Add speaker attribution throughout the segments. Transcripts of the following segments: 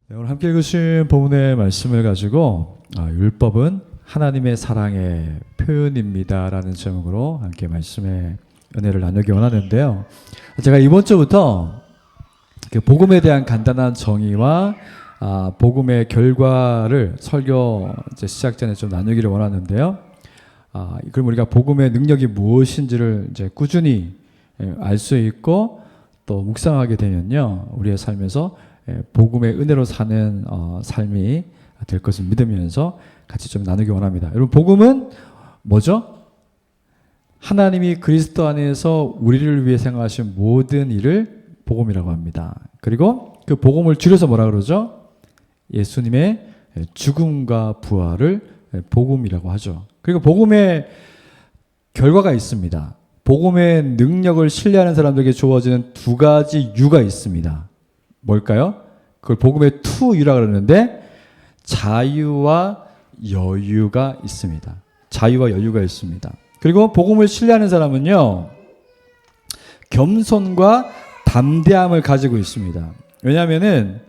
Speaker 1: 네, 오늘 함께 읽으신 본문의 말씀을 가지고 율법은 하나님의 사랑의 표현입니다 라는 제목으로 함께 말씀의 은혜를 나누기 원하는데요. 제가 이번 주부터 복음에 대한 간단한 정의와 복음의 결과를 설교 시작 전에 좀 나누기를 원하는데요. 그럼 우리가 복음의 능력이 무엇인지를 이제 꾸준히 알 수 있고 또 묵상하게 되면요, 우리의 삶에서 복음의 은혜로 사는 삶이 될 것을 믿으면서 같이 좀 나누기 원합니다. 여러분, 복음은 뭐죠? 하나님이 그리스도 안에서 우리를 위해 생각하신 모든 일을 복음이라고 합니다. 그리고 그 복음을 줄여서 뭐라 그러죠? 예수님의 죽음과 부활을 복음이라고 하죠. 그리고 복음의 결과가 있습니다. 복음의 능력을 신뢰하는 사람들에게 주어지는 두 가지 유가 있습니다. 뭘까요? 그걸 복음의 투유라고 그러는데 자유와 여유가 있습니다. 자유와 여유가 있습니다. 그리고 복음을 신뢰하는 사람은요, 겸손과 담대함을 가지고 있습니다. 왜냐하면은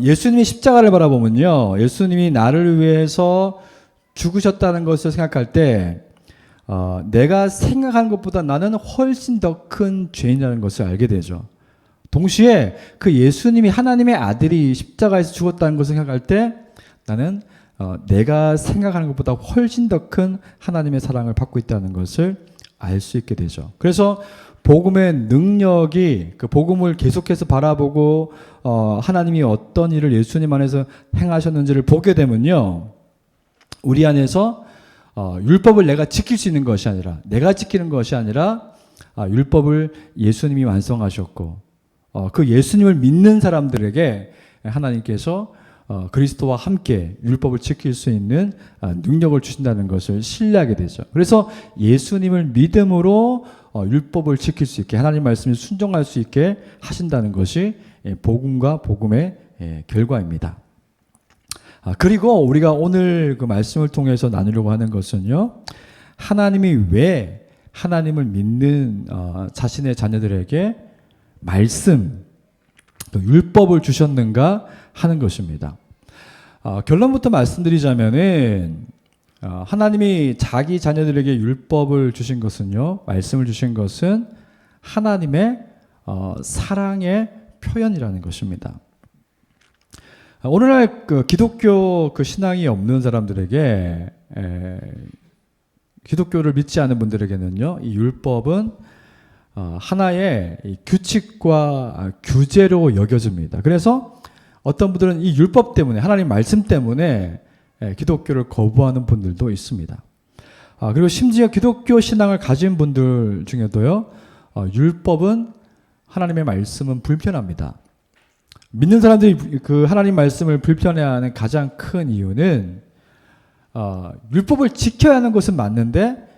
Speaker 1: 예수님이 십자가를 바라보면요, 예수님이 나를 위해서 죽으셨다는 것을 생각할 때 내가 생각하는 것보다 나는 훨씬 더 큰 죄인이라는 것을 알게 되죠. 동시에 그 예수님이 하나님의 아들이 십자가에서 죽었다는 것을 생각할 때 나는 내가 생각하는 것보다 훨씬 더 큰 하나님의 사랑을 받고 있다는 것을 알 수 있게 되죠. 그래서 복음의 능력이 그 복음을 계속해서 바라보고 하나님이 어떤 일을 예수님 안에서 행하셨는지를 보게 되면요, 우리 안에서 율법을 내가 지킬 수 있는 것이 아니라, 내가 지키는 것이 아니라 율법을 예수님이 완성하셨고 그 예수님을 믿는 사람들에게 하나님께서 그리스도와 함께 율법을 지킬 수 있는 능력을 주신다는 것을 신뢰하게 되죠. 그래서 예수님을 믿음으로 율법을 지킬 수 있게, 하나님 말씀에 순종할 수 있게 하신다는 것이 복음과 복음의 결과입니다. 그리고 우리가 오늘 그 말씀을 통해서 나누려고 하는 것은요, 하나님이 왜 하나님을 믿는 자신의 자녀들에게 말씀, 율법을 주셨는가 하는 것입니다. 결론부터 말씀드리자면은 하나님이 자기 자녀들에게 율법을 주신 것은요, 말씀을 주신 것은 하나님의 사랑의 표현이라는 것입니다. 오늘날 그 기독교 그 신앙이 없는 사람들에게, 기독교를 믿지 않는 분들에게는요, 이 율법은 하나의 규칙과 규제로 여겨집니다. 그래서 어떤 분들은 이 율법 때문에, 하나님 말씀 때문에 기독교를 거부하는 분들도 있습니다. 그리고 심지어 기독교 신앙을 가진 분들 중에도요, 율법은, 하나님의 말씀은 불편합니다. 믿는 사람들이 그 하나님 말씀을 불편해하는 가장 큰 이유는 율법을 지켜야 하는 것은 맞는데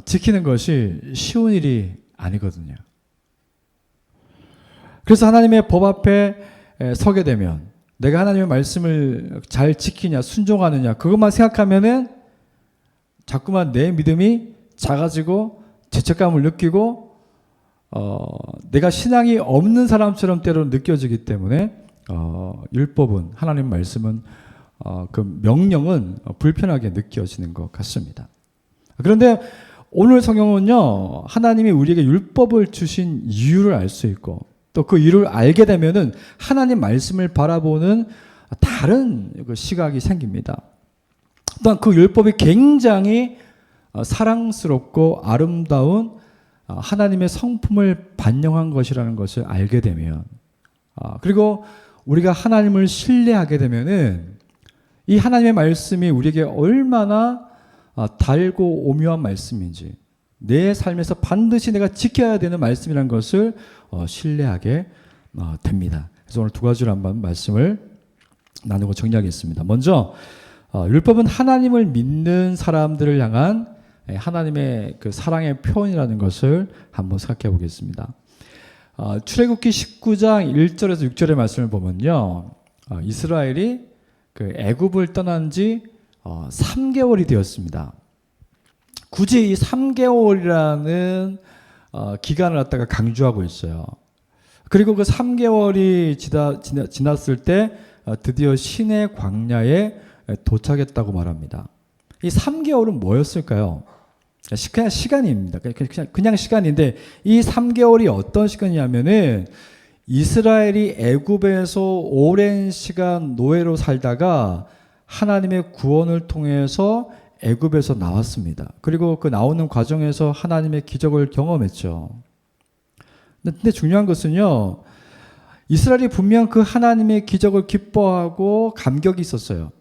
Speaker 1: 지키는 것이 쉬운 일이 아니거든요. 그래서 하나님의 법 앞에 서게 되면 내가 하나님의 말씀을 잘 지키냐, 순종하느냐, 그것만 생각하면은 자꾸만 내 믿음이 작아지고 죄책감을 느끼고 내가 신앙이 없는 사람처럼 때로 느껴지기 때문에 율법은, 하나님 말씀은, 그 명령은 불편하게 느껴지는 것 같습니다. 그런데 오늘 성경은요, 하나님이 우리에게 율법을 주신 이유를 알 수 있고 또 그 이유를 알게 되면은 하나님 말씀을 바라보는 다른 그 시각이 생깁니다. 또한 그 율법이 굉장히 사랑스럽고 아름다운 하나님의 성품을 반영한 것이라는 것을 알게 되면, 그리고 우리가 하나님을 신뢰하게 되면은 이 하나님의 말씀이 우리에게 얼마나 달고 오묘한 말씀인지, 내 삶에서 반드시 내가 지켜야 되는 말씀이라는 것을 신뢰하게 됩니다. 그래서 오늘 두 가지로 한번 말씀을 나누고 정리하겠습니다. 먼저 율법은 하나님을 믿는 사람들을 향한 하나님의 그 사랑의 표현이라는 것을 한번 생각해 보겠습니다. 출애굽기 19장 1절에서 6절의 말씀을 보면요, 이스라엘이 그 애굽을 떠난 지 3개월이 되었습니다. 굳이 이 3개월이라는 기간을 갖다가 강조하고 있어요. 그리고 그 3개월이 지났을 때 드디어 신의 광야에 도착했다고 말합니다. 이 3개월은 뭐였을까요? 그냥 시간입니다. 그냥 시간인데 이 3개월이 어떤 시간이냐면은 이스라엘이 애굽에서 오랜 시간 노예로 살다가 하나님의 구원을 통해서 애굽에서 나왔습니다. 그리고 그 나오는 과정에서 하나님의 기적을 경험했죠. 근데 중요한 것은요, 이스라엘이 분명 그 하나님의 기적을 기뻐하고 감격이 있었어요.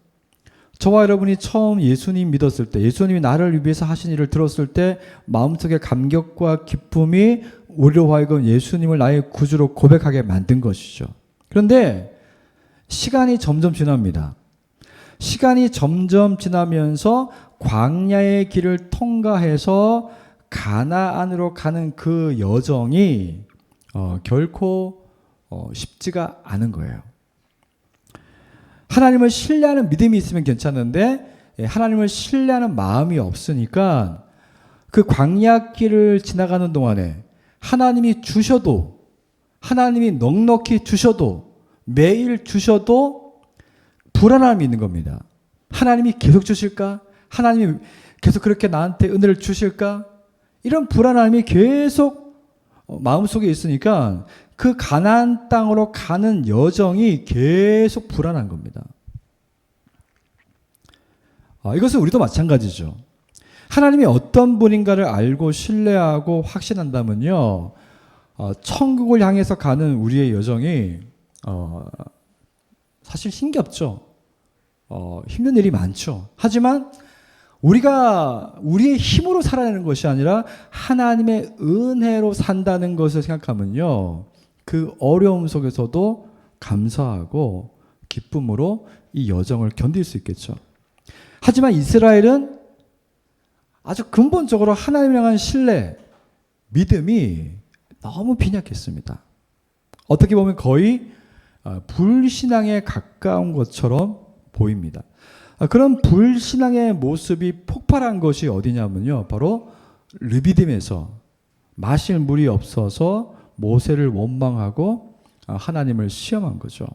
Speaker 1: 저와 여러분이 처음 예수님 믿었을 때, 예수님이 나를 위해서 하신 일을 들었을 때 마음속에 감격과 기쁨이 우리로 하여금 예수님을 나의 구주로 고백하게 만든 것이죠. 그런데 시간이 점점 지납니다. 시간이 점점 지나면서 광야의 길을 통과해서 가나안으로 가는 그 여정이 결코 쉽지가 않은 거예요. 하나님을 신뢰하는 믿음이 있으면 괜찮은데 하나님을 신뢰하는 마음이 없으니까 그 광야길을 지나가는 동안에 하나님이 주셔도, 하나님이 넉넉히 주셔도, 매일 주셔도 불안함이 있는 겁니다. 하나님이 계속 주실까? 하나님이 계속 그렇게 나한테 은혜를 주실까? 이런 불안함이 계속 마음속에 있으니까 그 가나안 땅으로 가는 여정이 계속 불안한 겁니다. 이것은 우리도 마찬가지죠. 하나님이 어떤 분인가를 알고 신뢰하고 확신한다면요, 천국을 향해서 가는 우리의 여정이 사실 힘겹죠. 힘든 일이 많죠. 하지만 우리가 우리의 힘으로 살아내는 것이 아니라 하나님의 은혜로 산다는 것을 생각하면요, 그 어려움 속에서도 감사하고 기쁨으로 이 여정을 견딜 수 있겠죠. 하지만 이스라엘은 아주 근본적으로 하나님을 향한 신뢰, 믿음이 너무 빈약했습니다. 어떻게 보면 거의 불신앙에 가까운 것처럼 보입니다. 그런 불신앙의 모습이 폭발한 것이 어디냐면요, 바로 르비딤에서 마실 물이 없어서 모세를 원망하고 하나님을 시험한 거죠.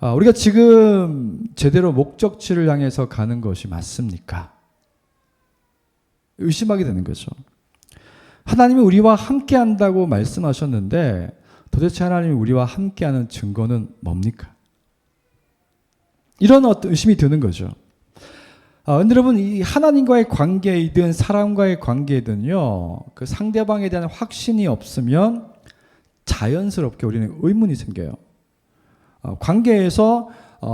Speaker 1: 우리가 지금 제대로 목적지를 향해서 가는 것이 맞습니까? 의심하게 되는 거죠. 하나님이 우리와 함께 한다고 말씀하셨는데 도대체 하나님이 우리와 함께하는 증거는 뭡니까? 이런 어떤 의심이 드는 거죠. 근데 여러분, 이 하나님과의 관계이든 사람과의 관계이든요, 그 상대방에 대한 확신이 없으면 자연스럽게 우리는 의문이 생겨요. 관계에서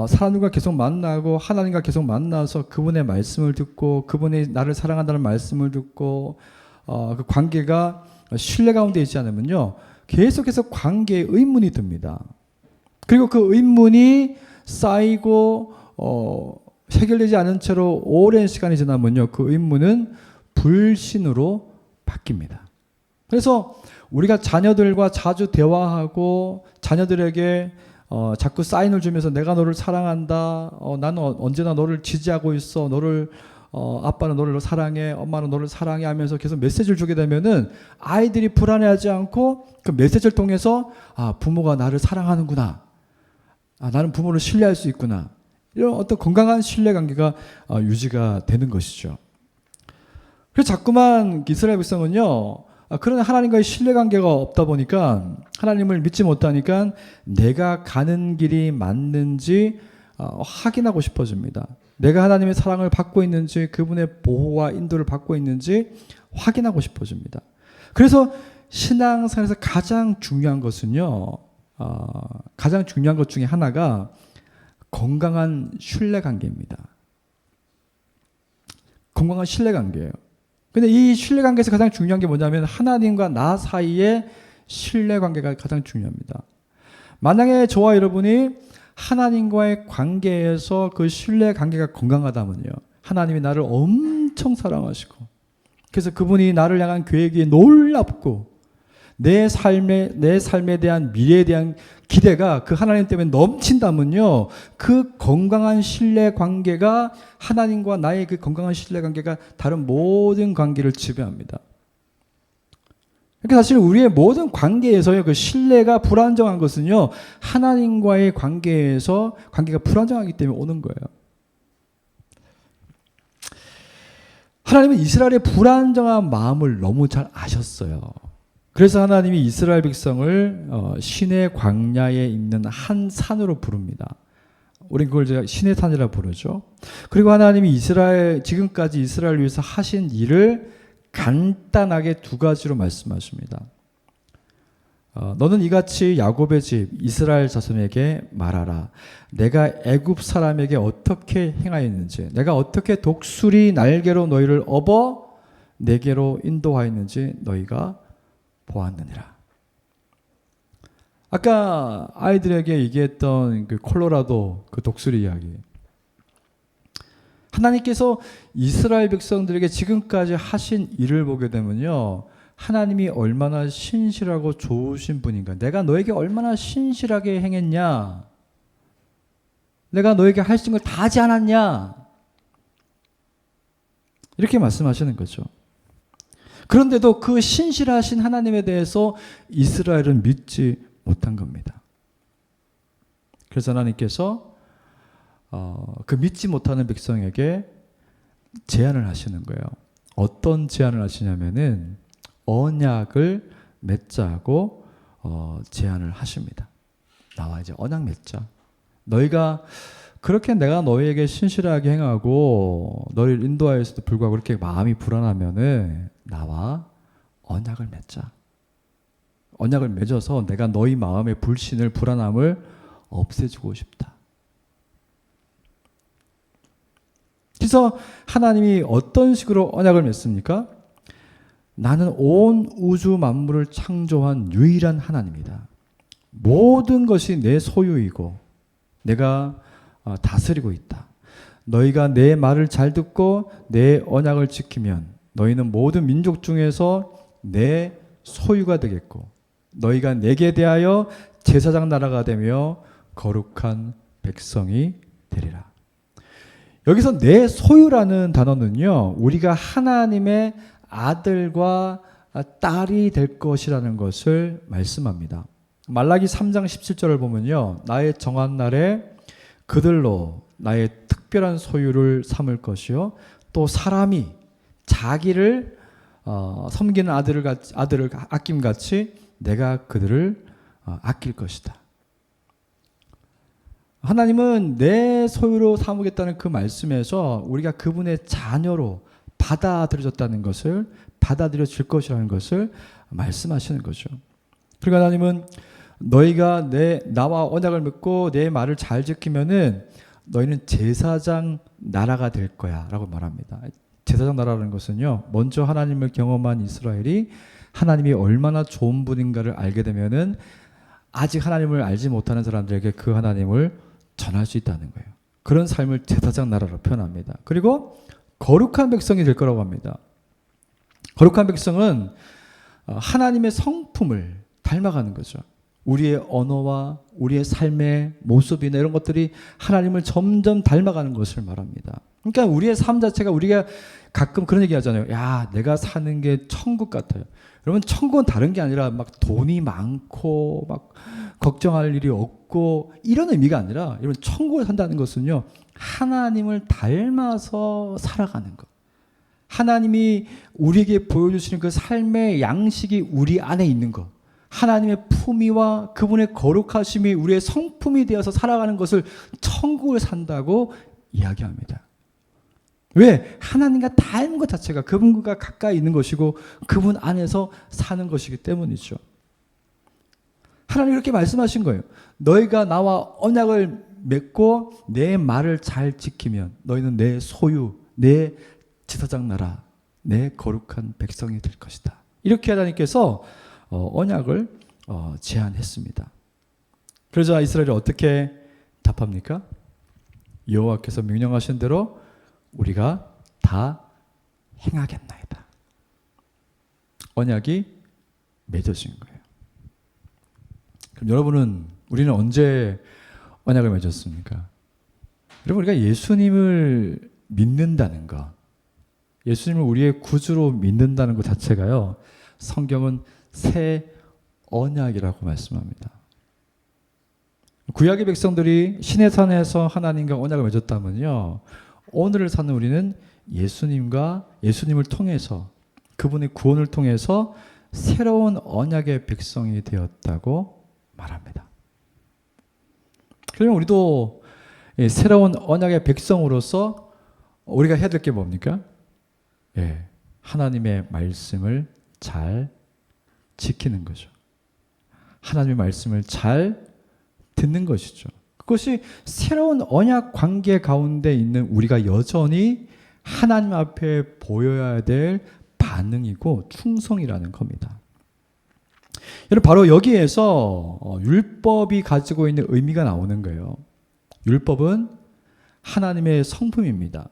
Speaker 1: 사람들과 계속 만나고 하나님과 계속 만나서 그분의 말씀을 듣고 그분이 나를 사랑한다는 말씀을 듣고 그 관계가 신뢰 가운데 있지 않으면요, 계속해서 관계에 의문이 듭니다. 그리고 그 의문이 쌓이고 해결되지 않은 채로 오랜 시간이 지나면요, 그 의문은 불신으로 바뀝니다. 그래서 우리가 자녀들과 자주 대화하고 자녀들에게 자꾸 사인을 주면서 내가 너를 사랑한다, 나는 언제나 너를 지지하고 있어, 너를 아빠는 너를 사랑해, 엄마는 너를 사랑해 하면서 계속 메시지를 주게 되면은 아이들이 불안해하지 않고 그 메시지를 통해서 부모가 나를 사랑하는구나, 나는 부모를 신뢰할 수 있구나, 이런 어떤 건강한 신뢰관계가 유지가 되는 것이죠. 그래서 자꾸만 이스라엘 백성은요, 그런 하나님과의 신뢰관계가 없다 보니까 하나님을 믿지 못하니까 내가 가는 길이 맞는지 확인하고 싶어집니다. 내가 하나님의 사랑을 받고 있는지, 그분의 보호와 인도를 받고 있는지 확인하고 싶어집니다. 그래서 신앙생활에서 가장 중요한 것은요, 가장 중요한 것 중에 하나가 건강한 신뢰관계입니다. 건강한 신뢰관계예요. 근데 이 신뢰관계에서 가장 중요한 게 뭐냐면 하나님과 나 사이의 신뢰관계가 가장 중요합니다. 만약에 저와 여러분이 하나님과의 관계에서 그 신뢰관계가 건강하다면요, 하나님이 나를 엄청 사랑하시고 그래서 그분이 나를 향한 계획이 놀랍고 내 삶에 대한 미래에 대한 기대가 그 하나님 때문에 넘친다면요, 그 건강한 신뢰관계가 하나님과 나의 그 건강한 신뢰관계가 다른 모든 관계를 지배합니다. 그러니까 사실 우리의 모든 관계에서요, 그 신뢰가 불안정한 것은요, 하나님과의 관계에서 관계가 불안정하기 때문에 오는 거예요. 하나님은 이스라엘의 불안정한 마음을 너무 잘 아셨어요. 그래서 하나님이 이스라엘 백성을 신의 광야에 있는 한 산으로 부릅니다. 우린 그걸 제가 신의 산이라 부르죠. 그리고 하나님이 지금까지 이스라엘 위해서 하신 일을 간단하게 두 가지로 말씀하십니다. 너는 이같이 야곱의 집 이스라엘 자손에게 말하라. 내가 애굽 사람에게 어떻게 행하였는지, 내가 어떻게 독수리 날개로 너희를 업어 내게로 인도하였는지 너희가 보았느니라. 아까 아이들에게 얘기했던 그 콜로라도 그 독수리 이야기. 하나님께서 이스라엘 백성들에게 지금까지 하신 일을 보게 되면요, 하나님이 얼마나 신실하고 좋으신 분인가. 내가 너에게 얼마나 신실하게 행했냐. 내가 너에게 할 수 있는 걸 다 하지 않았냐. 이렇게 말씀하시는 거죠. 그런데도 그 신실하신 하나님에 대해서 이스라엘은 믿지 못한 겁니다. 그래서 하나님께서 그 믿지 못하는 백성에게 제안을 하시는 거예요. 어떤 제안을 하시냐면은 언약을 맺자고 제안을 하십니다. 나와 이제 언약 맺자. 너희가 그렇게 내가 너희에게 신실하게 행하고 너희를 인도하였음에도 불구하고 그렇게 마음이 불안하면은 나와 언약을 맺자. 언약을 맺어서 내가 너희 마음의 불신을, 불안함을 없애주고 싶다. 그래서 하나님이 어떤 식으로 언약을 맺습니까? 나는 온 우주 만물을 창조한 유일한 하나님이다. 모든 것이 내 소유이고 내가 다스리고 있다. 너희가 내 말을 잘 듣고 내 언약을 지키면 너희는 모든 민족 중에서 내 소유가 되겠고 너희가 내게 대하여 제사장 나라가 되며 거룩한 백성이 되리라. 여기서 내 소유라는 단어는요, 우리가 하나님의 아들과 딸이 될 것이라는 것을 말씀합니다. 말라기 3장 17절을 보면요, 나의 정한 날에 그들로 나의 특별한 소유를 삼을 것이요, 또 사람이 자기를 섬기는 아들을 아낌같이 내가 그들을 아낄 것이다. 하나님은 내 소유로 삼으겠다는 그 말씀에서 우리가 그분의 자녀로 받아들여졌다는 것을, 받아들여질 것이라는 것을 말씀하시는 거죠. 그러니까 하나님은 너희가 나와 언약을 맺고 내 말을 잘 지키면은 너희는 제사장 나라가 될 거야 라고 말합니다. 제사장 나라라는 것은요, 먼저 하나님을 경험한 이스라엘이 하나님이 얼마나 좋은 분인가를 알게 되면은 아직 하나님을 알지 못하는 사람들에게 그 하나님을 전할 수 있다는 거예요. 그런 삶을 제사장 나라로 표현합니다. 그리고 거룩한 백성이 될 거라고 합니다. 거룩한 백성은 하나님의 성품을 닮아가는 거죠. 우리의 언어와 우리의 삶의 모습이나 이런 것들이 하나님을 점점 닮아가는 것을 말합니다. 그러니까 우리의 삶 자체가, 우리가 가끔 그런 얘기 하잖아요. 야, 내가 사는 게 천국 같아요. 여러분, 천국은 다른 게 아니라 막 돈이 많고 막 걱정할 일이 없고 이런 의미가 아니라, 여러분, 천국을 산다는 것은요, 하나님을 닮아서 살아가는 것. 하나님이 우리에게 보여주시는 그 삶의 양식이 우리 안에 있는 것. 하나님의 품위와 그분의 거룩하심이 우리의 성품이 되어서 살아가는 것을 천국을 산다고 이야기합니다. 왜? 하나님과 닮은 것 자체가 그분과 가까이 있는 것이고 그분 안에서 사는 것이기 때문이죠. 하나님 이렇게 말씀하신 거예요. 너희가 나와 언약을 맺고 내 말을 잘 지키면 너희는 내 소유, 내 제사장 나라, 내 거룩한 백성이 될 것이다. 이렇게 하나님께서 언약을 제안했습니다. 그러자 이스라엘이 어떻게 답합니까? 여호와께서 명령하신 대로 우리가 다 행하겠나이다. 언약이 맺어진 거예요. 그럼 우리는 언제 언약을 맺었습니까? 여러분, 우리가 예수님을 믿는다는 것, 예수님을 우리의 구주로 믿는다는 것 자체가요, 성경은 새 언약이라고 말씀합니다. 구약의 백성들이 신의 산에서 하나님과 언약을 맺었다면요, 오늘을 사는 우리는 예수님을 통해서, 그분의 구원을 통해서 새로운 언약의 백성이 되었다고 말합니다. 그러면 우리도 새로운 언약의 백성으로서 우리가 해야 될 게 뭡니까? 하나님의 말씀을 잘 지키는 거죠. 하나님의 말씀을 잘 듣는 것이죠. 그것이 새로운 언약 관계 가운데 있는 우리가 여전히 하나님 앞에 보여야 될 반응이고 충성이라는 겁니다. 여러분, 바로 여기에서 율법이 가지고 있는 의미가 나오는 거예요. 율법은 하나님의 성품입니다.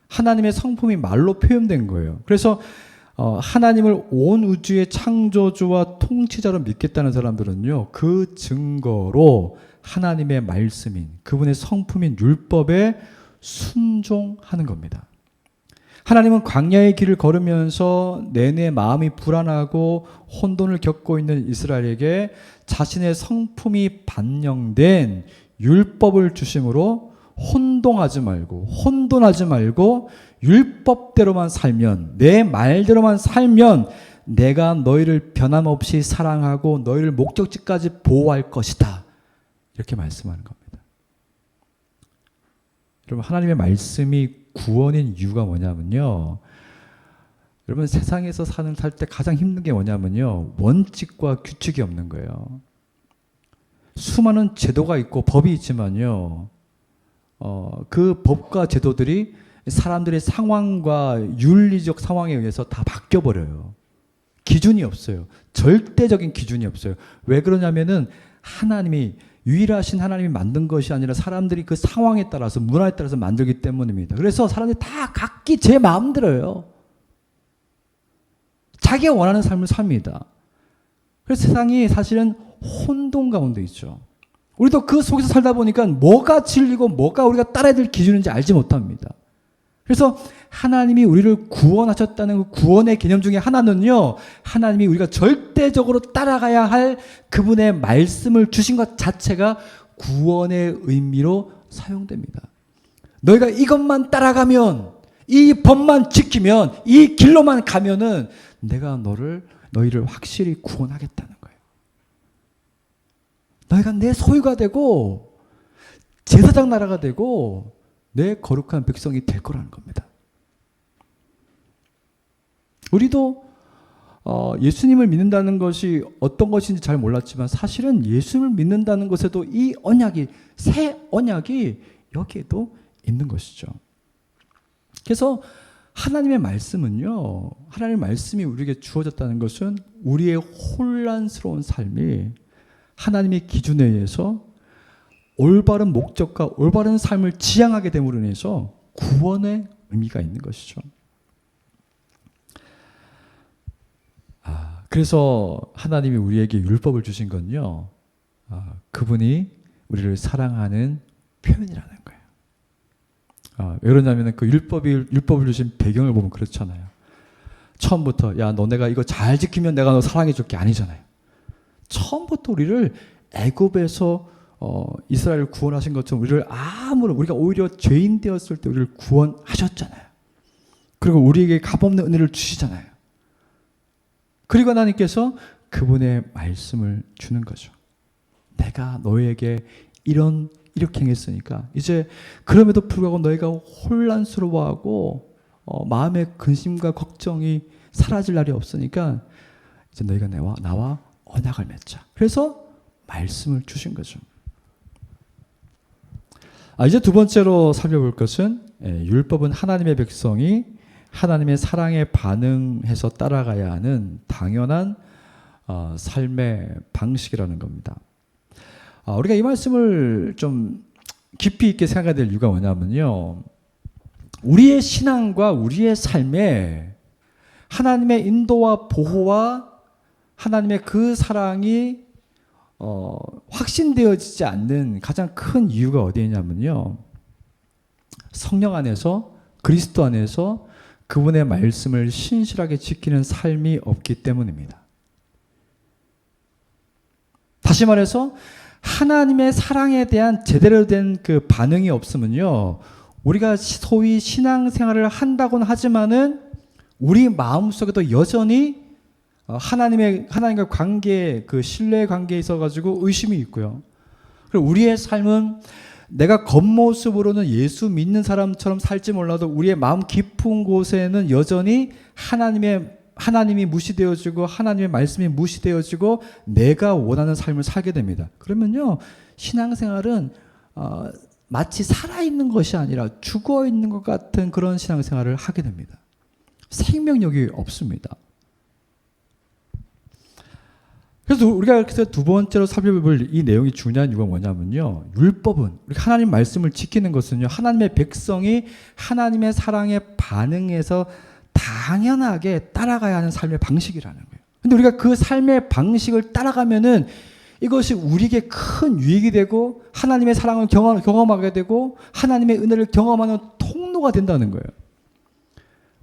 Speaker 1: 하나님의 성품이 말로 표현된 거예요. 그래서 하나님을 온 우주의 창조주와 통치자로 믿겠다는 사람들은요, 그 증거로 하나님의 말씀인, 그분의 성품인 율법에 순종하는 겁니다. 하나님은 광야의 길을 걸으면서 내내 마음이 불안하고 혼돈을 겪고 있는 이스라엘에게 자신의 성품이 반영된 율법을 주심으로 혼돈하지 말고 율법대로만 살면, 내 말대로만 살면 내가 너희를 변함없이 사랑하고 너희를 목적지까지 보호할 것이다. 이렇게 말씀하는 겁니다. 여러분, 하나님의 말씀이 구원인 이유가 뭐냐면요, 여러분, 세상에서 살 때 가장 힘든 게 뭐냐면요, 원칙과 규칙이 없는 거예요. 수많은 제도가 있고 법이 있지만요, 그 법과 제도들이 사람들의 상황과 윤리적 상황에 의해서 다 바뀌어버려요. 기준이 없어요. 절대적인 기준이 없어요. 왜 그러냐면은 유일하신 하나님이 만든 것이 아니라 사람들이 그 상황에 따라서, 문화에 따라서 만들기 때문입니다. 그래서 사람들이 다 각기 제 마음대로요. 자기가 원하는 삶을 삽니다. 그래서 세상이 사실은 혼돈 가운데 있죠. 우리도 그 속에서 살다 보니까 뭐가 진리고 뭐가 우리가 따라야 될 기준인지 알지 못합니다. 그래서 하나님이 우리를 구원하셨다는 그 구원의 개념 중에 하나는요, 하나님이 우리가 절대적으로 따라가야 할 그분의 말씀을 주신 것 자체가 구원의 의미로 사용됩니다. 너희가 이것만 따라가면, 이 법만 지키면, 이 길로만 가면은 내가 너희를 확실히 구원하겠다는 거예요. 너희가 내 소유가 되고 제사장 나라가 되고 내 거룩한 백성이 될 거라는 겁니다. 우리도 예수님을 믿는다는 것이 어떤 것인지 잘 몰랐지만 사실은 예수님을 믿는다는 것에도 이 언약이, 새 언약이 여기에도 있는 것이죠. 그래서 하나님의 말씀은요, 하나님의 말씀이 우리에게 주어졌다는 것은 우리의 혼란스러운 삶이 하나님의 기준에 의해서 올바른 목적과 올바른 삶을 지향하게 됨으로 인해서 구원의 의미가 있는 것이죠. 그래서 하나님이 우리에게 율법을 주신 건요, 그분이 우리를 사랑하는 표현이라는 거예요. 왜 그러냐면 그 율법을 주신 배경을 보면 그렇잖아요. 처음부터 야, 내가 이거 잘 지키면 내가 너 사랑해 줄게 아니잖아요. 처음부터 우리를 애굽에서 이스라엘을 구원하신 것처럼 우리가 오히려 죄인 되었을 때 우리를 구원하셨잖아요. 그리고 우리에게 값없는 은혜를 주시잖아요. 그리고 하나님께서 그분의 말씀을 주는 거죠. 내가 너희에게 이렇게 행했으니까 이제 그럼에도 불구하고 너희가 혼란스러워하고 마음의 근심과 걱정이 사라질 날이 없으니까 이제 너희가 나와 언약을 맺자. 그래서 말씀을 주신 거죠. 이제 두 번째로 살펴볼 것은 율법은 하나님의 백성이 하나님의 사랑에 반응해서 따라가야 하는 당연한 삶의 방식이라는 겁니다. 우리가 이 말씀을 좀 깊이 있게 생각해야 될 이유가 뭐냐면요, 우리의 신앙과 우리의 삶에 하나님의 인도와 보호와 하나님의 그 사랑이 확신되어지지 않는 가장 큰 이유가 어디냐면요, 성령 안에서, 그리스도 안에서 그분의 말씀을 신실하게 지키는 삶이 없기 때문입니다. 다시 말해서 하나님의 사랑에 대한 제대로 된 그 반응이 없으면요, 우리가 소위 신앙생활을 한다고는 하지만은 우리 마음속에도 여전히 하나님과 관계, 그 신뢰 관계에 있어 가지고 의심이 있고요. 그리고 우리의 삶은 내가 겉모습으로는 예수 믿는 사람처럼 살지 몰라도 우리의 마음 깊은 곳에는 여전히 하나님이 무시되어지고 하나님의 말씀이 무시되어지고 내가 원하는 삶을 살게 됩니다. 그러면요, 신앙생활은 마치 살아있는 것이 아니라 죽어있는 것 같은 그런 신앙생활을 하게 됩니다. 생명력이 없습니다. 그래서 우리가 두 번째로 살펴볼 이 내용이 중요한 이유가 뭐냐면요, 율법은, 하나님 말씀을 지키는 것은요, 하나님의 백성이 하나님의 사랑에 반응해서 당연하게 따라가야 하는 삶의 방식이라는 거예요. 근데 우리가 그 삶의 방식을 따라가면은 이것이 우리에게 큰 유익이 되고 하나님의 사랑을 경험하게 되고 하나님의 은혜를 경험하는 통로가 된다는 거예요.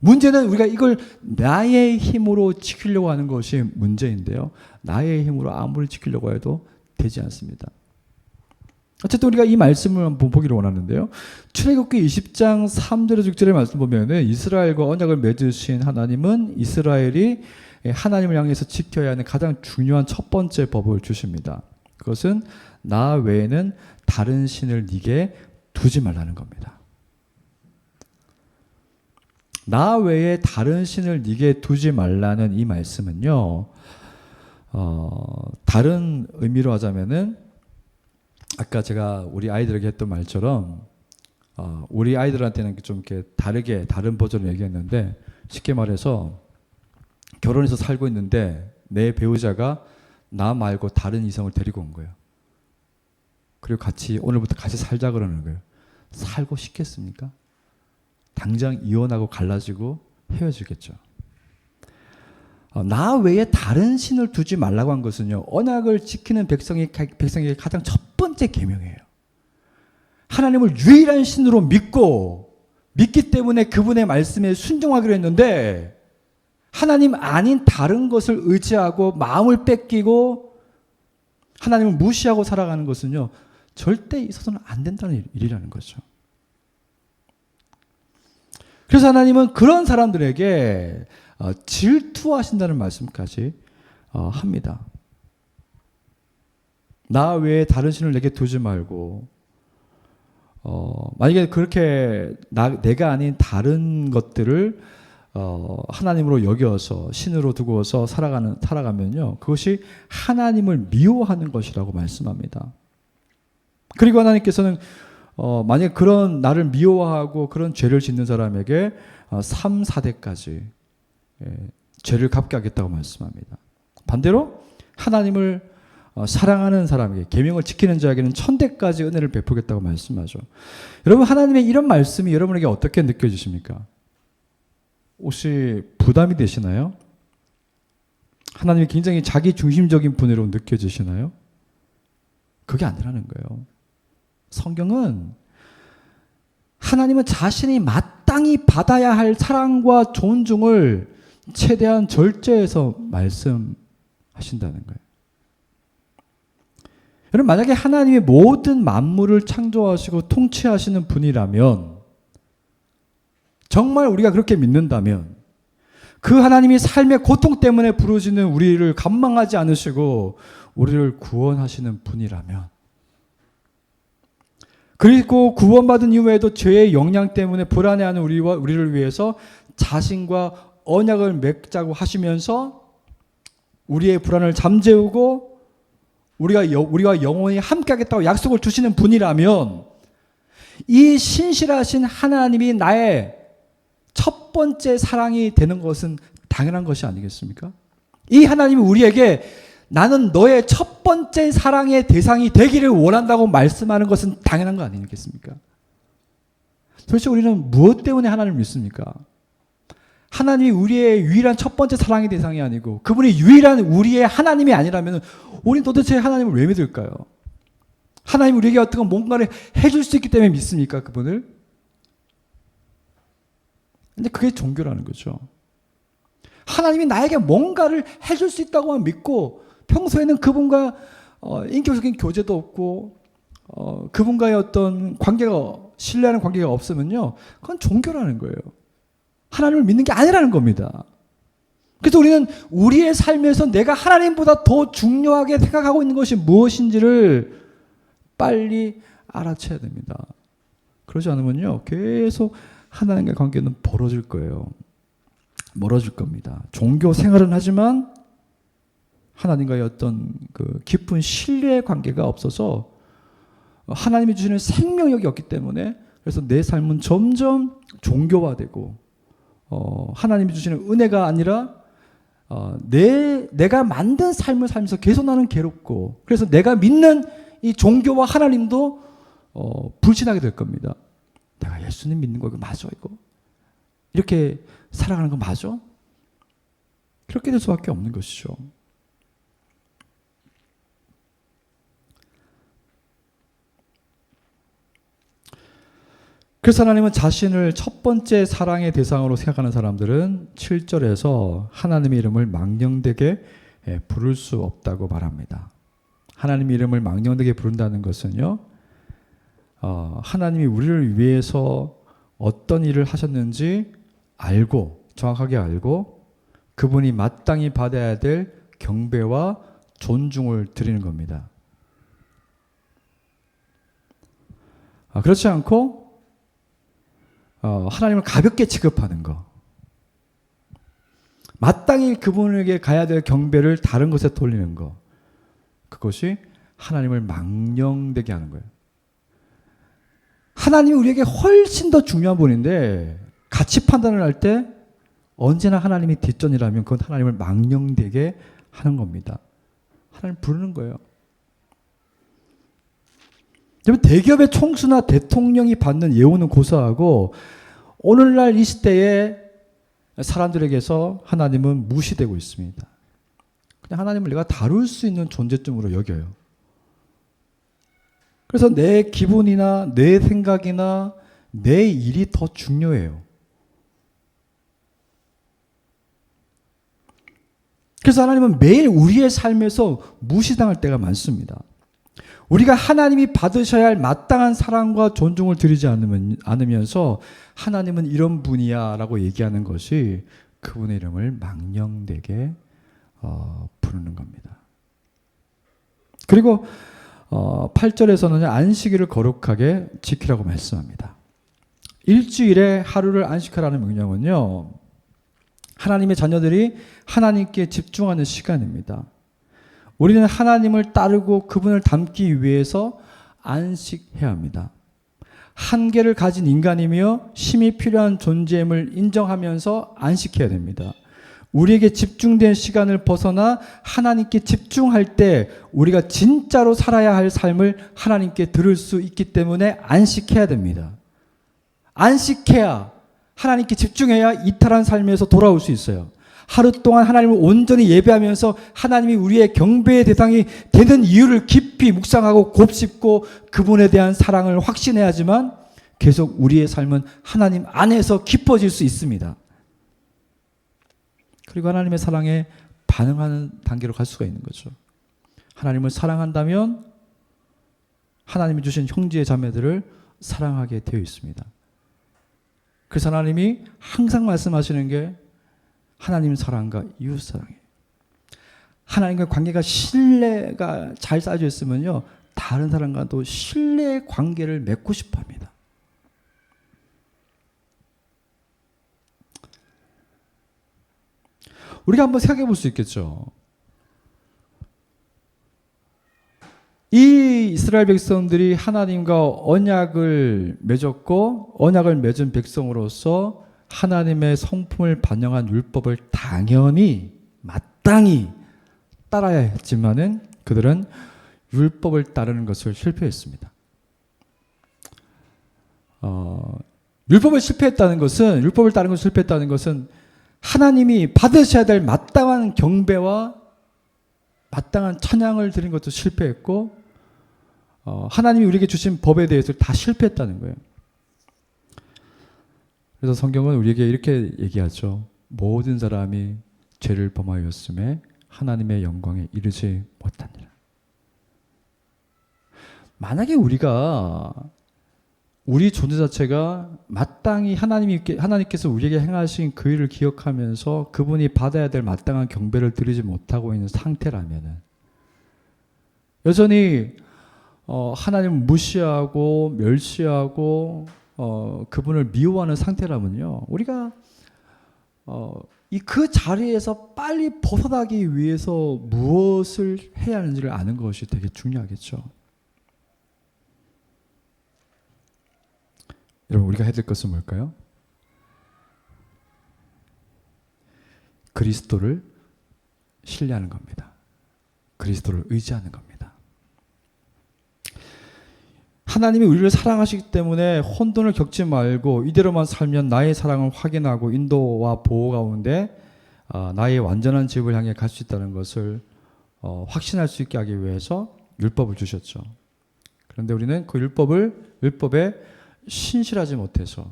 Speaker 1: 문제는 우리가 이걸 나의 힘으로 지키려고 하는 것이 문제인데요, 나의 힘으로 아무리 지키려고 해도 되지 않습니다. 어쨌든 우리가 이 말씀을 한번 보기를 원하는데요, 출애굽기 20장 3절에서 6절의 말씀 보면은 이스라엘과 언약을 맺으신 하나님은 이스라엘이 하나님을 향해서 지켜야 하는 가장 중요한 첫 번째 법을 주십니다. 그것은 나 외에는 다른 신을 네게 두지 말라는 겁니다. 나 외에 다른 신을 네게 두지 말라는 이 말씀은요, 다른 의미로 하자면은 아까 제가 우리 아이들에게 했던 말처럼 우리 아이들한테는 좀 이렇게 다른 버전을 얘기했는데, 쉽게 말해서 결혼해서 살고 있는데 내 배우자가 나 말고 다른 이성을 데리고 온 거예요. 그리고 오늘부터 같이 살자 그러는 거예요. 살고 싶겠습니까? 당장 이혼하고 갈라지고 헤어지겠죠. 나 외에 다른 신을 두지 말라고 한 것은요, 언약을 지키는 백성에게 가장 첫 번째 계명이에요. 하나님을 유일한 신으로 믿기 때문에 그분의 말씀에 순종하기로 했는데, 하나님 아닌 다른 것을 의지하고 마음을 뺏기고 하나님을 무시하고 살아가는 것은요, 절대 있어서는 안 된다는 일이라는 거죠. 그래서 하나님은 그런 사람들에게 질투하신다는 말씀까지 합니다. 나 외에 다른 신을 내게 두지 말고, 만약에 그렇게 내가 아닌 다른 것들을 하나님으로 여겨서 신으로 두고서 살아가면요, 그것이 하나님을 미워하는 것이라고 말씀합니다. 그리고 하나님께서는 만약 그런 나를 미워하고 그런 죄를 짓는 사람에게 3, 4대까지 죄를 갚게 하겠다고 말씀합니다. 반대로 하나님을 사랑하는 사람에게, 계명을 지키는 자에게는 1000대까지 은혜를 베푸겠다고 말씀하죠. 여러분, 하나님의 이런 말씀이 여러분에게 어떻게 느껴지십니까? 혹시 부담이 되시나요? 하나님이 굉장히 자기 중심적인 분으로 느껴지시나요? 그게 아니라는 거예요. 성경은 하나님은 자신이 마땅히 받아야 할 사랑과 존중을 최대한 절제해서 말씀하신다는 거예요. 여러분, 만약에 하나님이 모든 만물을 창조하시고 통치하시는 분이라면, 정말 우리가 그렇게 믿는다면, 그 하나님이 삶의 고통 때문에 부르시는 우리를 간망하지 않으시고 우리를 구원하시는 분이라면, 그리고 구원받은 이후에도 죄의 영향 때문에 불안해하는 우리를 위해서 자신과 언약을 맺자고 하시면서 우리의 불안을 잠재우고 우리와 영원히 함께하겠다고 약속을 주시는 분이라면, 이 신실하신 하나님이 나의 첫 번째 사랑이 되는 것은 당연한 것이 아니겠습니까? 이 하나님이 우리에게 나는 너의 첫 번째 사랑의 대상이 되기를 원한다고 말씀하는 것은 당연한 거 아니겠습니까? 도대체 우리는 무엇 때문에 하나님을 믿습니까? 하나님이 우리의 유일한 첫 번째 사랑의 대상이 아니고 그분이 유일한 우리의 하나님이 아니라면 우리는 도대체 하나님을 왜 믿을까요? 하나님이 우리에게 어떤 뭔가를 해줄 수 있기 때문에 믿습니까? 그분을? 근데 그게 종교라는 거죠. 하나님이 나에게 뭔가를 해줄 수 있다고만 믿고 평소에는 그분과 인격적인 교제도 없고 그분과의 어떤 관계가 신뢰하는 관계가 없으면요, 그건 종교라는 거예요. 하나님을 믿는 게 아니라는 겁니다. 그래서 우리는 우리의 삶에서 내가 하나님보다 더 중요하게 생각하고 있는 것이 무엇인지를 빨리 알아채야 됩니다. 그러지 않으면요, 계속 하나님과의 관계는 벌어질 거예요. 멀어질 겁니다. 종교 생활은 하지만 하나님과의 어떤 그 깊은 신뢰의 관계가 없어서 하나님이 주시는 생명력이 없기 때문에, 그래서 내 삶은 점점 종교화되고 하나님이 주시는 은혜가 아니라 내가 만든 삶을 살면서 계속 나는 괴롭고, 그래서 내가 믿는 이 종교와 하나님도 불신하게 될 겁니다. 내가 예수님 믿는 거 이거 맞아? 이거 이렇게 살아가는 거 맞아? 그렇게 될 수밖에 없는 것이죠. 그래서 하나님은 자신을 첫 번째 사랑의 대상으로 생각하는 사람들은 7절에서 하나님의 이름을 망령되게 부를 수 없다고 말합니다. 하나님의 이름을 망령되게 부른다는 것은요, 하나님이 우리를 위해서 어떤 일을 하셨는지 알고, 정확하게 알고 그분이 마땅히 받아야 될 경배와 존중을 드리는 겁니다. 그렇지 않고 하나님을 가볍게 취급하는 거, 마땅히 그분에게 가야 될 경배를 다른 것에 돌리는 거, 그것이 하나님을 망령되게 하는 거예요. 하나님이 우리에게 훨씬 더 중요한 분인데 가치 판단을 할 때 언제나 하나님이 뒷전이라면 그건 하나님을 망령되게 하는 겁니다. 하나님 부르는 거예요. 대기업의 총수나 대통령이 받는 예우는 고사하고 오늘날 이 시대의 사람들에게서 하나님은 무시되고 있습니다. 그냥 하나님을 내가 다룰 수 있는 존재쯤으로 여겨요. 그래서 내 기분이나 내 생각이나 내 일이 더 중요해요. 그래서 하나님은 매일 우리의 삶에서 무시당할 때가 많습니다. 우리가 하나님이 받으셔야 할 마땅한 사랑과 존중을 드리지 않으면서 하나님은 이런 분이야 라고 얘기하는 것이 그분의 이름을 망령되게 부르는 겁니다. 그리고 8절에서는 안식일을 거룩하게 지키라고 말씀합니다. 일주일에 하루를 안식하라는 명령은요, 하나님의 자녀들이 하나님께 집중하는 시간입니다. 우리는 하나님을 따르고 그분을 닮기 위해서 안식해야 합니다. 한계를 가진 인간이며 쉼이 필요한 존재임을 인정하면서 안식해야 됩니다. 우리에게 집중된 시간을 벗어나 하나님께 집중할 때 우리가 진짜로 살아야 할 삶을 하나님께 들을 수 있기 때문에 안식해야 됩니다. 안식해야, 하나님께 집중해야 이탈한 삶에서 돌아올 수 있어요. 하루 동안 하나님을 온전히 예배하면서 하나님이 우리의 경배의 대상이 되는 이유를 깊이 묵상하고 곱씹고 그분에 대한 사랑을 확신해야지만 계속 우리의 삶은 하나님 안에서 깊어질 수 있습니다. 그리고 하나님의 사랑에 반응하는 단계로 갈 수가 있는 거죠. 하나님을 사랑한다면 하나님이 주신 형제 자매들을 사랑하게 되어 있습니다. 그래서 하나님이 항상 말씀하시는 게 하나님 사랑과 이웃 사랑이에요. 하나님과 관계가 신뢰가 잘 쌓여져 있으면요, 다른 사람과도 신뢰의 관계를 맺고 싶어 합니다. 우리가 한번 생각해 볼 수 있겠죠. 이 이스라엘 백성들이 하나님과 언약을 맺었고 언약을 맺은 백성으로서 하나님의 성품을 반영한 율법을 당연히 마땅히 따라야 했지만은 그들은 율법을 따르는 것을 실패했습니다. 율법을 따르는 것을 실패했다는 것은 하나님이 받으셔야 될 마땅한 경배와 마땅한 찬양을 드린 것도 실패했고, 하나님이 우리에게 주신 법에 대해서 다 실패했다는 거예요. 그래서 성경은 우리에게 이렇게 얘기하죠. 모든 사람이 죄를 범하였음에 하나님의 영광에 이르지 못하니라. 만약에 우리가 우리 존재 자체가 마땅히 하나님께서 우리에게 행하신 그 일을 기억하면서 그분이 받아야 될 마땅한 경배를 드리지 못하고 있는 상태라면은 여전히 하나님을 무시하고 멸시하고 그분을 미워하는 상태라면요, 우리가 그 자리에서 빨리 벗어나기 위해서 무엇을 해야 하는지를 아는 것이 되게 중요하겠죠. 여러분, 우리가 해야 될 것은 뭘까요? 그리스도를 신뢰하는 겁니다. 그리스도를 의지하는 겁니다. 하나님이 우리를 사랑하시기 때문에 혼돈을 겪지 말고 이대로만 살면 나의 사랑을 확인하고 인도와 보호 가운데 나의 완전한 집을 향해 갈 수 있다는 것을 확신할 수 있게 하기 위해서 율법을 주셨죠. 그런데 우리는 그 율법에 신실하지 못해서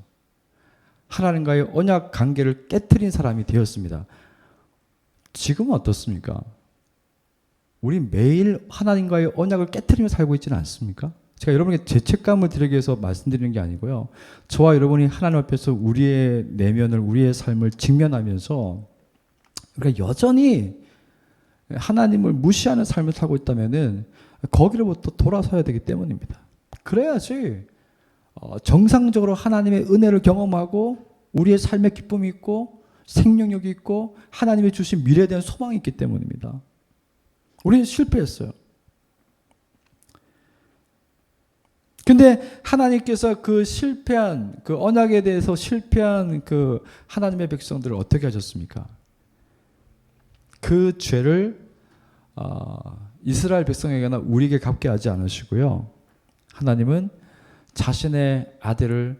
Speaker 1: 하나님과의 언약 관계를 깨트린 사람이 되었습니다. 지금은 어떻습니까? 우리 매일 하나님과의 언약을 깨트리며 살고 있지는 않습니까? 제가 여러분에게 죄책감을 드리기 위해서 말씀드리는 게 아니고요. 저와 여러분이 하나님 앞에서 우리의 내면을, 우리의 삶을 직면하면서 우리가 여전히 하나님을 무시하는 삶을 살고 있다면은 거기로부터 돌아서야 되기 때문입니다. 그래야지 정상적으로 하나님의 은혜를 경험하고 우리의 삶에 기쁨이 있고 생명력이 있고 하나님이 주신 미래에 대한 소망이 있기 때문입니다. 우리는 실패했어요. 근데 하나님께서 그 실패한, 그 언약에 대해서 실패한 그 하나님의 백성들을 어떻게 하셨습니까? 그 죄를 이스라엘 백성에게나 우리에게 갚게 하지 않으시고요. 하나님은 자신의 아들을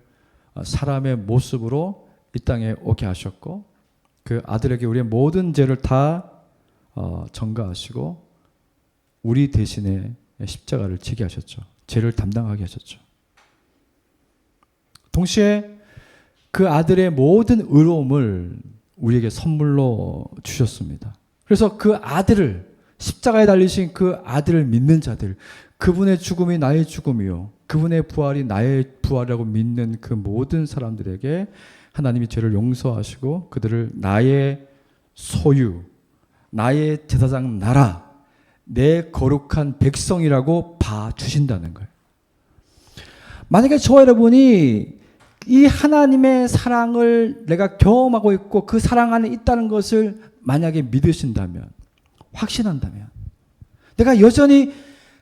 Speaker 1: 사람의 모습으로 이 땅에 오게 하셨고 그 아들에게 우리의 모든 죄를 다 전가하시고 우리 대신에 십자가를 지게 하셨죠. 죄를 담당하게 하셨죠. 동시에 그 아들의 모든 의로움을 우리에게 선물로 주셨습니다. 그래서 그 아들을, 십자가에 달리신 그 아들을 믿는 자들, 그분의 죽음이 나의 죽음이요 그분의 부활이 나의 부활이라고 믿는 그 모든 사람들에게 하나님이 죄를 용서하시고 그들을 나의 소유, 나의 제사장 나라, 내 거룩한 백성이라고 봐주신다는 거예요. 만약에 저와 여러분이 이 하나님의 사랑을 내가 경험하고 있고 그 사랑 안에 있다는 것을 만약에 믿으신다면, 확신한다면, 내가 여전히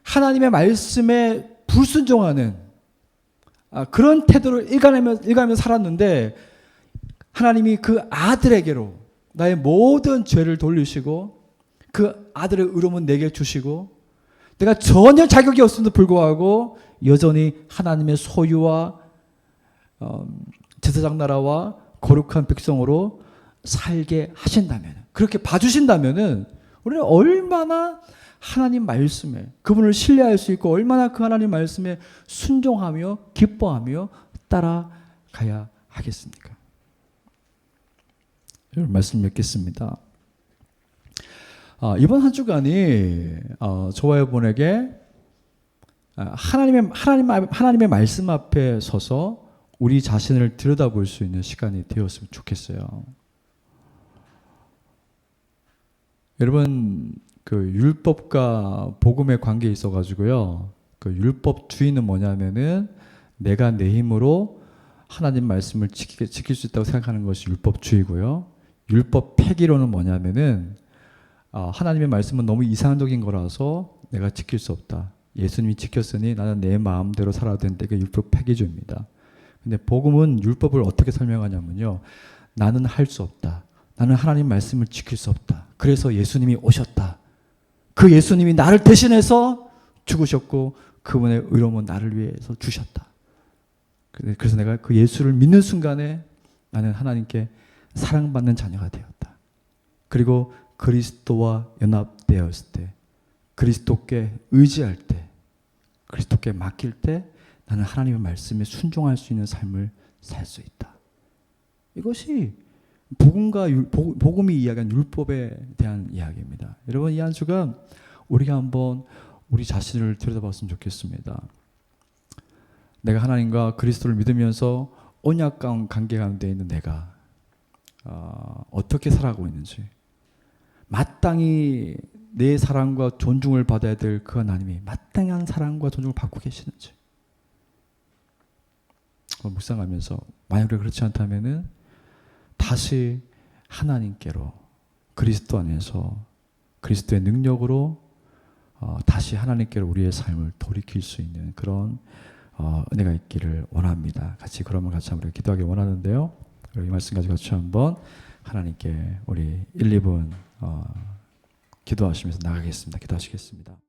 Speaker 1: 하나님의 말씀에 불순종하는 그런 태도를 일가며 살았는데 하나님이 그 아들에게로 나의 모든 죄를 돌리시고 그 아들의 의로움은 내게 주시고 내가 전혀 자격이 없음에도 불구하고 여전히 하나님의 소유와 제사장 나라와 거룩한 백성으로 살게 하신다면, 그렇게 봐주신다면은 우리는 얼마나 하나님 말씀에 그분을 신뢰할 수 있고 얼마나 그 하나님 말씀에 순종하며 기뻐하며 따라가야 하겠습니까? 여러분, 말씀 맺겠습니다. 이번 한 주간이 저와 여러분에게 하나님의 말씀 앞에 서서 우리 자신을 들여다볼 수 있는 시간이 되었으면 좋겠어요. 여러분, 그 율법과 복음의 관계에 있어 가지고요. 그 율법주의는 뭐냐면은 내가 내 힘으로 하나님 말씀을 지킬 수 있다고 생각하는 것이 율법주의고요. 율법 폐기론은 뭐냐면은 하나님의 말씀은 너무 이상적인 거라서 내가 지킬 수 없다. 예수님이 지켰으니 나는 내 마음대로 살아야 되는데 그게 율법 폐기주의입니다. 근데 복음은 율법을 어떻게 설명하냐면요. 나는 할 수 없다. 나는 하나님 말씀을 지킬 수 없다. 그래서 예수님이 오셨다. 그 예수님이 나를 대신해서 죽으셨고 그분의 의로움은 나를 위해서 주셨다. 그래서 내가 그 예수를 믿는 순간에 나는 하나님께 사랑받는 자녀가 되었다. 그리고 그리스도와 연합되었을 때, 그리스도께 의지할 때, 그리스도께 맡길 때 나는 하나님의 말씀에 순종할 수 있는 삶을 살 수 있다. 이것이 복음이 이야기한 율법에 대한 이야기입니다. 여러분, 이 한 주간 우리가 한번 우리 자신을 들여다봤으면 좋겠습니다. 내가 하나님과 그리스도를 믿으면서 언약 관계 가운데 있는 내가 어떻게 살아가고 있는지, 마땅히 내 사랑과 존중을 받아야 될 그 하나님이 마땅한 사랑과 존중을 받고 계시는지 묵상하면서, 만약 그렇지 않다면은 다시 하나님께로, 그리스도 안에서 그리스도의 능력으로 다시 하나님께로 우리의 삶을 돌이킬 수 있는 그런 은혜가 있기를 원합니다. 같이 그러면 같이 한번 기도하기 원하는데요. 이 말씀 가지고 같이 한번 하나님께 우리 1, 2분 기도하시면서 나가겠습니다. 기도하시겠습니다.